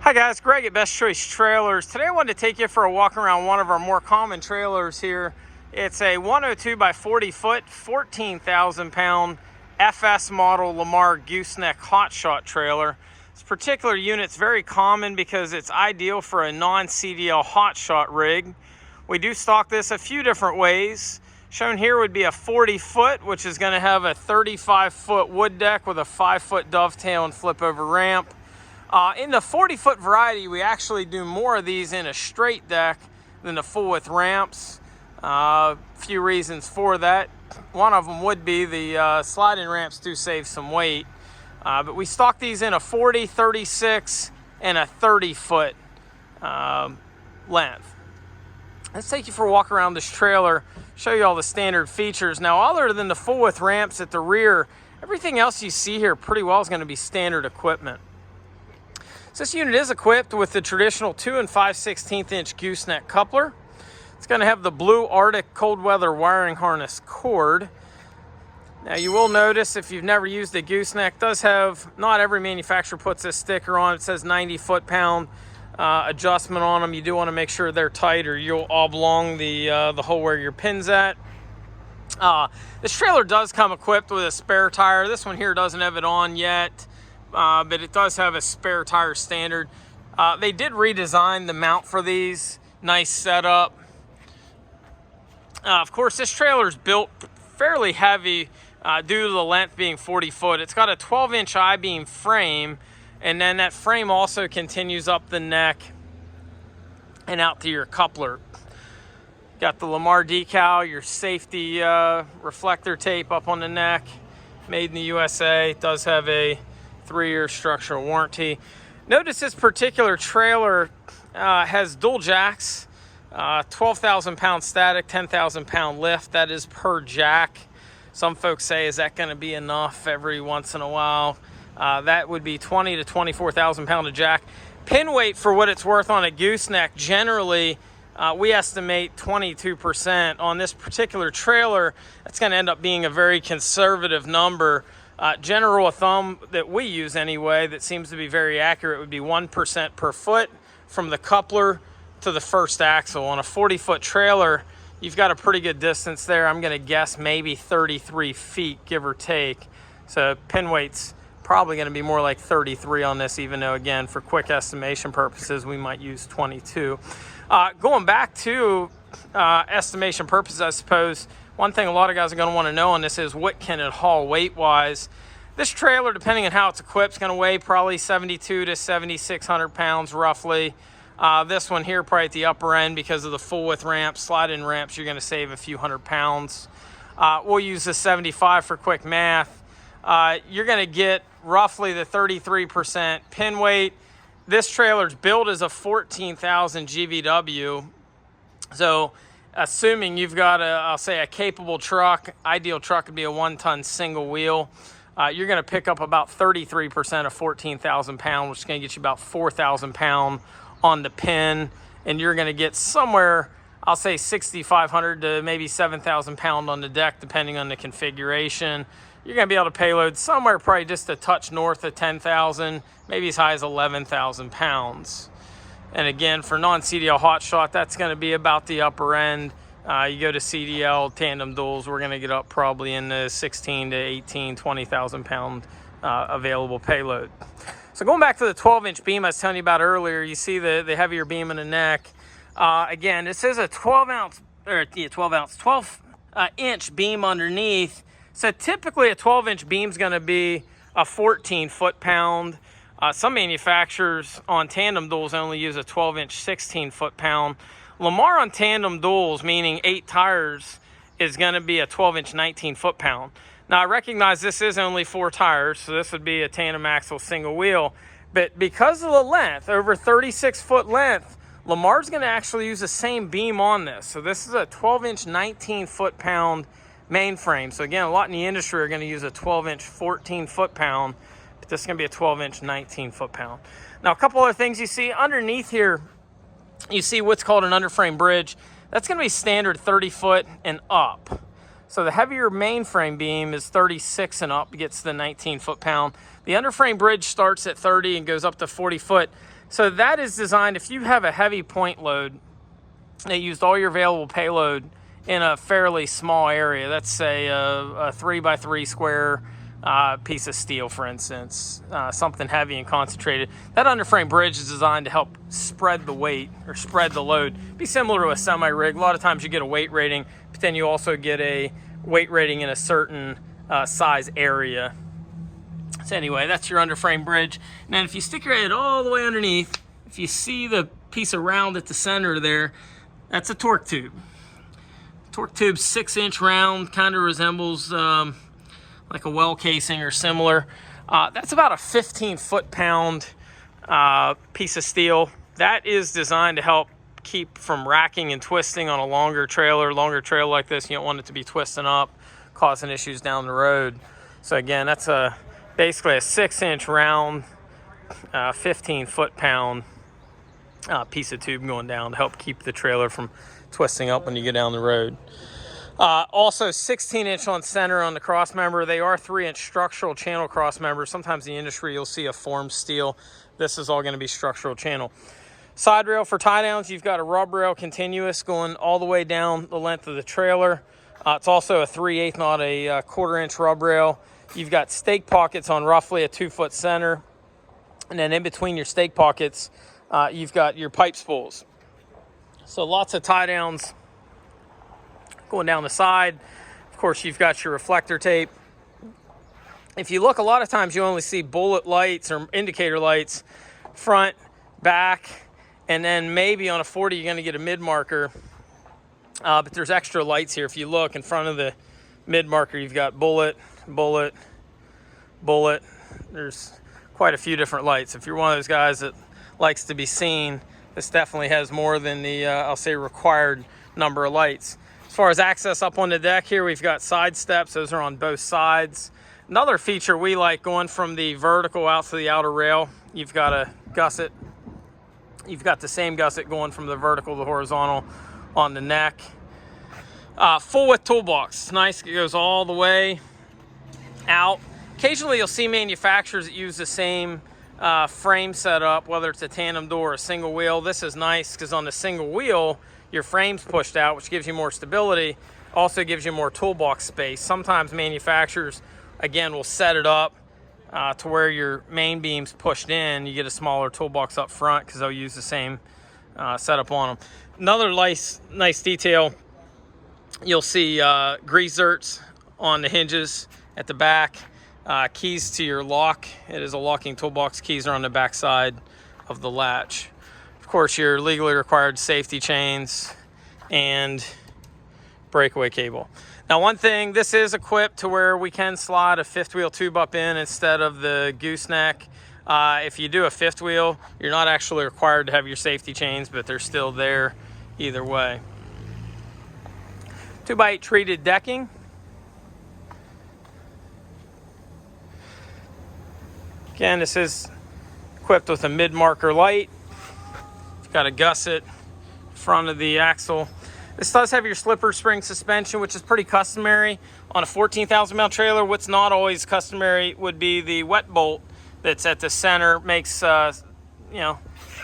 Hi guys, Greg at Best Choice Trailers. Today I wanted to take you for a walk around one of our more common trailers here. It's a 102 by 40 foot, 14,000 pound FS model Lamar Gooseneck Hotshot trailer. This particular unit's very common because it's ideal for a non-CDL hotshot rig. We do stock this a few different ways. Shown here would be a 40 foot, which is going to have a 35 foot wood deck with a 5 foot dovetail and flip over ramp. In the 40 foot variety, we actually do more of these in a straight deck than the full width ramps. Few reasons for that. One of them would be the sliding ramps do save some weight. But we stock these in a 40, 36, and a 30 foot length. Let's take you for a walk around this trailer, show you all the standard features. Now, other than the full width ramps at the rear, everything else you see here pretty well is going to be standard equipment. So this unit is equipped with the traditional 2 5/16 inch gooseneck coupler. It's going to have the blue Arctic cold weather wiring harness cord. Now you will notice if you've never used a gooseneck, does have, not every manufacturer puts this sticker on. It says 90 foot-pound adjustment on them. You do want to make sure they're tight or you'll oblong the hole where your pin's at. This trailer does come equipped with a spare tire. This one here doesn't have it on yet. But it does have a spare tire standard. They did redesign the mount for these. Nice setup. Of course, this trailer is built fairly heavy due to the length being 40 foot. It's got a 12-inch I-beam frame, and then that frame also continues up the neck and out to your coupler. Got the Lamar decal, your safety reflector tape up on the neck. Made in the USA. It does have a 3-year structural warranty. Notice this particular trailer has dual jacks, 12,000 pound static, 10,000 pound lift. That is per jack. Some folks say, is that going to be enough every once in a while? That would be 20 to 24,000 pound a jack. Pin weight, for what it's worth on a gooseneck, generally we estimate 22%. On this particular trailer, that's going to end up being a very conservative number. General thumb that we use anyway, that seems to be very accurate, would be 1% per foot from the coupler to the first axle. On a 40 foot trailer, you've got a pretty good distance there. I'm going to guess maybe 33 feet, give or take. So pin weight's probably going to be more like 33 on this, even though, again, for quick estimation purposes, we might use 22. Going back to estimation purposes, I suppose, one thing a lot of guys are going to want to know on this is what can it haul weight-wise. This trailer, depending on how it's equipped, is going to weigh probably 72 to 7,600 pounds roughly. This one here probably at the upper end because of the full-width ramps, slide-in ramps, you're going to save a few hundred pounds. We'll use the 75 for quick math. You're going to get roughly the 33% pin weight. This trailer's built as a 14,000 GVW. So assuming you've got I'll say a capable truck, ideal truck would be a 1-ton single wheel. You're going to pick up about 33% of 14,000 pound, which is going to get you about 4,000 pound on the pin. And you're going to get somewhere, I'll say 6,500 to maybe 7,000 pound on the deck, depending on the configuration. You're going to be able to payload somewhere probably just a touch north of 10,000, maybe as high as 11,000 pounds. And again, for non-CDL hotshot, that's going to be about the upper end. You go to CDL, tandem duals, we're going to get up probably in the 16 to 18, 20,000 pound available payload. So going back to the 12-inch beam I was telling you about earlier, you see the heavier beam in the neck. Again, this is a 12-inch beam underneath. So typically a 12-inch beam is going to be a 14 foot-pound. Some manufacturers on tandem duals only use a 12-inch 16 foot-pound. Lamar on tandem duals, meaning 8 tires, is going to be a 12-inch 19 foot-pound. Now, I recognize this is only 4 tires, so this would be a tandem axle single wheel. But because of the length, over 36 foot length, Lamar's going to actually use the same beam on this. So this is a 12-inch 19 foot-pound mainframe. So again, a lot in the industry are going to use a 12-inch 14 foot-pound. This is going to be a 12-inch 19 foot-pound. Now, a couple other things you see underneath here, you see what's called an underframe bridge. That's going to be standard 30 foot and up. So the heavier mainframe beam is 36 and up, gets the 19 foot-pound. The underframe bridge starts at 30 and goes up to 40 foot. So that is designed, if you have a heavy point load, they used all your available payload in a fairly small area. Let's say a 3x3 square piece of steel, for instance, something heavy and concentrated. That underframe bridge is designed to help spread the weight or spread the load. Be similar to a semi-rig. A lot of times you get a weight rating, but then you also get a weight rating in a certain size area. So anyway, that's your underframe bridge. And then if you stick your head all the way underneath, if you see the piece of round at the center there, that's a torque tube. Torque tube's 6-inch round, kind of resembles like a well casing or similar. That's about a 15 foot-pound piece of steel. That is designed to help keep from racking and twisting on a longer trailer like this. You don't want it to be twisting up, causing issues down the road. So again, that's basically a 6-inch round, 15 foot-pound piece of tube going down to help keep the trailer from twisting up when you get down the road. Also 16-inch on center on the cross member. They are 3-inch structural channel cross members. Sometimes in the industry you'll see a formed steel. This is all going to be structural channel. Side rail for tie downs, you've got a rub rail continuous going all the way down the length of the trailer. It's also a 3/8, not a 1/4-inch rub rail. You've got stake pockets on roughly a 2-foot center. And then in between your stake pockets, you've got your pipe spools. So lots of tie downs going down the side. Of course, you've got your reflector tape. If you look, a lot of times you only see bullet lights or indicator lights, front, back, and then maybe on a 40 you're going to get a mid marker. But there's extra lights here. If you look in front of the mid marker, you've got bullet, bullet, bullet. There's quite a few different lights. If you're one of those guys that likes to be seen, this definitely has more than the, I'll say, required number of lights. As far as access up on the deck here, we've got side steps. Those are on both sides. Another feature we like, going from the vertical out to the outer rail, you've got a gusset. You've got the same gusset going from the vertical to the horizontal on the neck. Full width toolbox. It's nice. It goes all the way out. Occasionally you'll see manufacturers that use the same frame setup, whether it's a tandem door or a single wheel. This is nice because on the single wheel, your frame's pushed out, which gives you more stability, also gives you more toolbox space. Sometimes manufacturers, again, will set it up to where your main beam's pushed in. You get a smaller toolbox up front because they'll use the same setup on them. Another nice detail, you'll see grease zerks on the hinges at the back. Keys to your lock. It is a locking toolbox. Keys are on the back side of the latch. Of course, your legally required safety chains and breakaway cable. Now, one thing, this is equipped to where we can slide a fifth wheel tube up in instead of the gooseneck. If you do a fifth wheel, you're not actually required to have your safety chains, but they're still there either way. 2x8 treated decking. Again, this is equipped with a mid-marker light. It's got a gusset in front of the axle. This does have your slipper spring suspension, which is pretty customary on a 14,000 pound trailer. What's not always customary would be the wet bolt that's at the center. Makes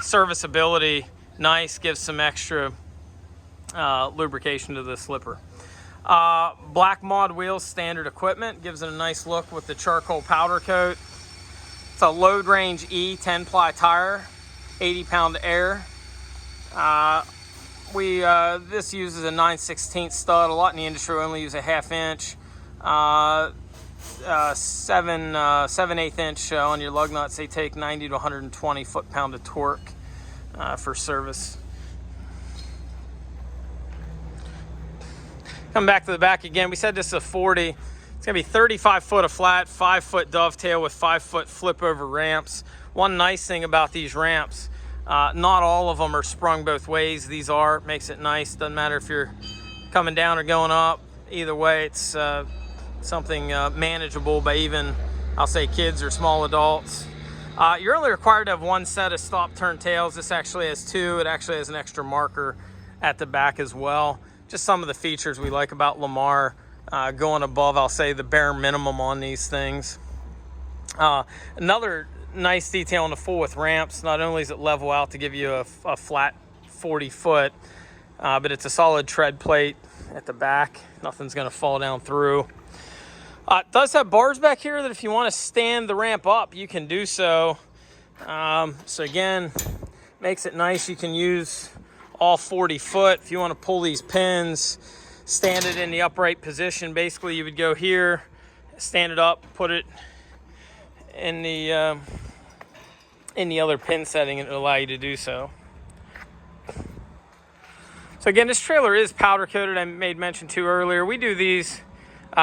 serviceability nice, gives some extra lubrication to the slipper. Black mod wheels, standard equipment, gives it a nice look with the charcoal powder coat. It's a load range E 10-ply tire, 80 pound air. This uses a 9/16 stud. A lot in the industry only use a 1/2 inch. 7/8 inch on your lug nuts. They take 90 to 120 foot-pound of torque for service. Come back to the back again. We said this is a 40. It's going to be 35 foot of flat, 5 foot dovetail with 5 foot flip over ramps. One nice thing about these ramps, not all of them are sprung both ways. These are, makes it nice. Doesn't matter if you're coming down or going up. Either way, it's something manageable by even, I'll say, kids or small adults. You're only required to have one set of stop turn tails. This actually has two. It actually has an extra marker at the back as well. Just some of the features we like about Lamar, going above, I'll say, the bare minimum on these things. Another nice detail in the full width ramps. Not only is it level out to give you a flat 40 foot, but it's a solid tread plate at the back. Nothing's going to fall down through. It does have bars back here that if you want to stand the ramp up, you can do so. So again, makes it nice. You can use all 40 foot. If you want to pull these pins, stand it in the upright position, basically you would go here, stand it up, put it in the other pin setting, and it'll allow you to do so. So again, this trailer is powder coated. I made mention to earlier. We do these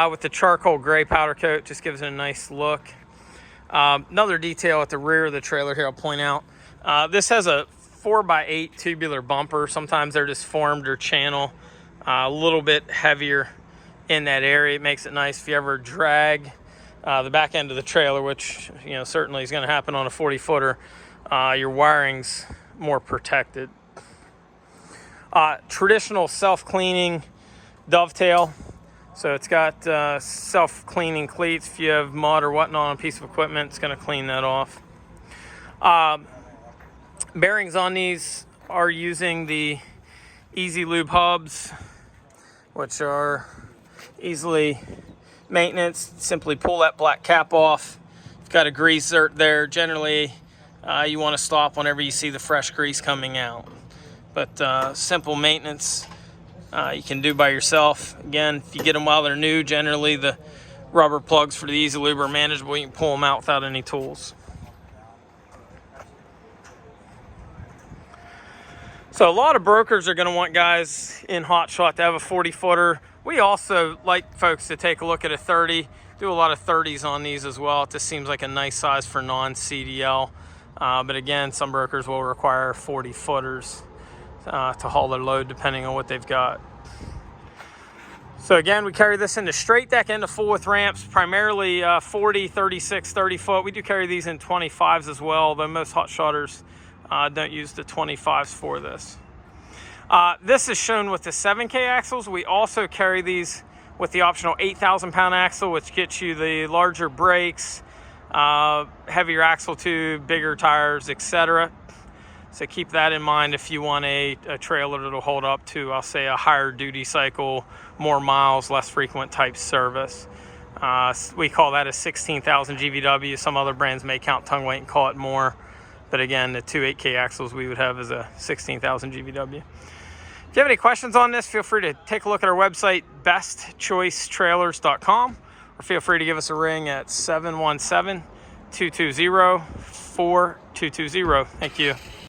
with the charcoal gray powder coat. Just gives it a nice look. Another detail at the rear of the trailer here I'll point out. This has a 4x8 tubular bumper. Sometimes they're just formed or channel. A little bit heavier in that area. It makes it nice if you ever drag the back end of the trailer, which certainly is going to happen on a 40 footer. Your wiring's more protected. Traditional self-cleaning dovetail. So it's got self-cleaning cleats. If you have mud or whatnot on a piece of equipment, it's going to clean that off. Bearings on these are using the Easy Lube hubs, which are easily maintenance. Simply pull that black cap off. You've got a grease zert there. Generally, you want to stop whenever you see the fresh grease coming out. But simple maintenance you can do by yourself. Again, if you get them while they're new, generally the rubber plugs for the Easy Lube are manageable. You can pull them out without any tools. So a lot of brokers are going to want guys in Hotshot to have a 40 footer. We also like folks to take a look at a 30. Do a lot of 30s on these as well. It just seems like a nice size for non-CDL. But again, some brokers will require 40 footers to haul their load depending on what they've got. So again, we carry this into straight deck and to full width ramps, primarily 40, 36, 30 foot. We do carry these in 25s as well, though most Hotshotters don't use the 25s for this. This is shown with the 7K axles. We also carry these with the optional 8,000 pound axle, which gets you the larger brakes, heavier axle tube, bigger tires, etc. So keep that in mind if you want a trailer that'll hold up to, I'll say, a higher duty cycle, more miles, less frequent type service. We call that a 16,000 GVW. Some other brands may count tongue weight and call it more. But again, the two 8K axles we would have is a 16,000 GVW. If you have any questions on this, feel free to take a look at our website, bestchoicetrailers.com, or feel free to give us a ring at 717-220-4220. Thank you.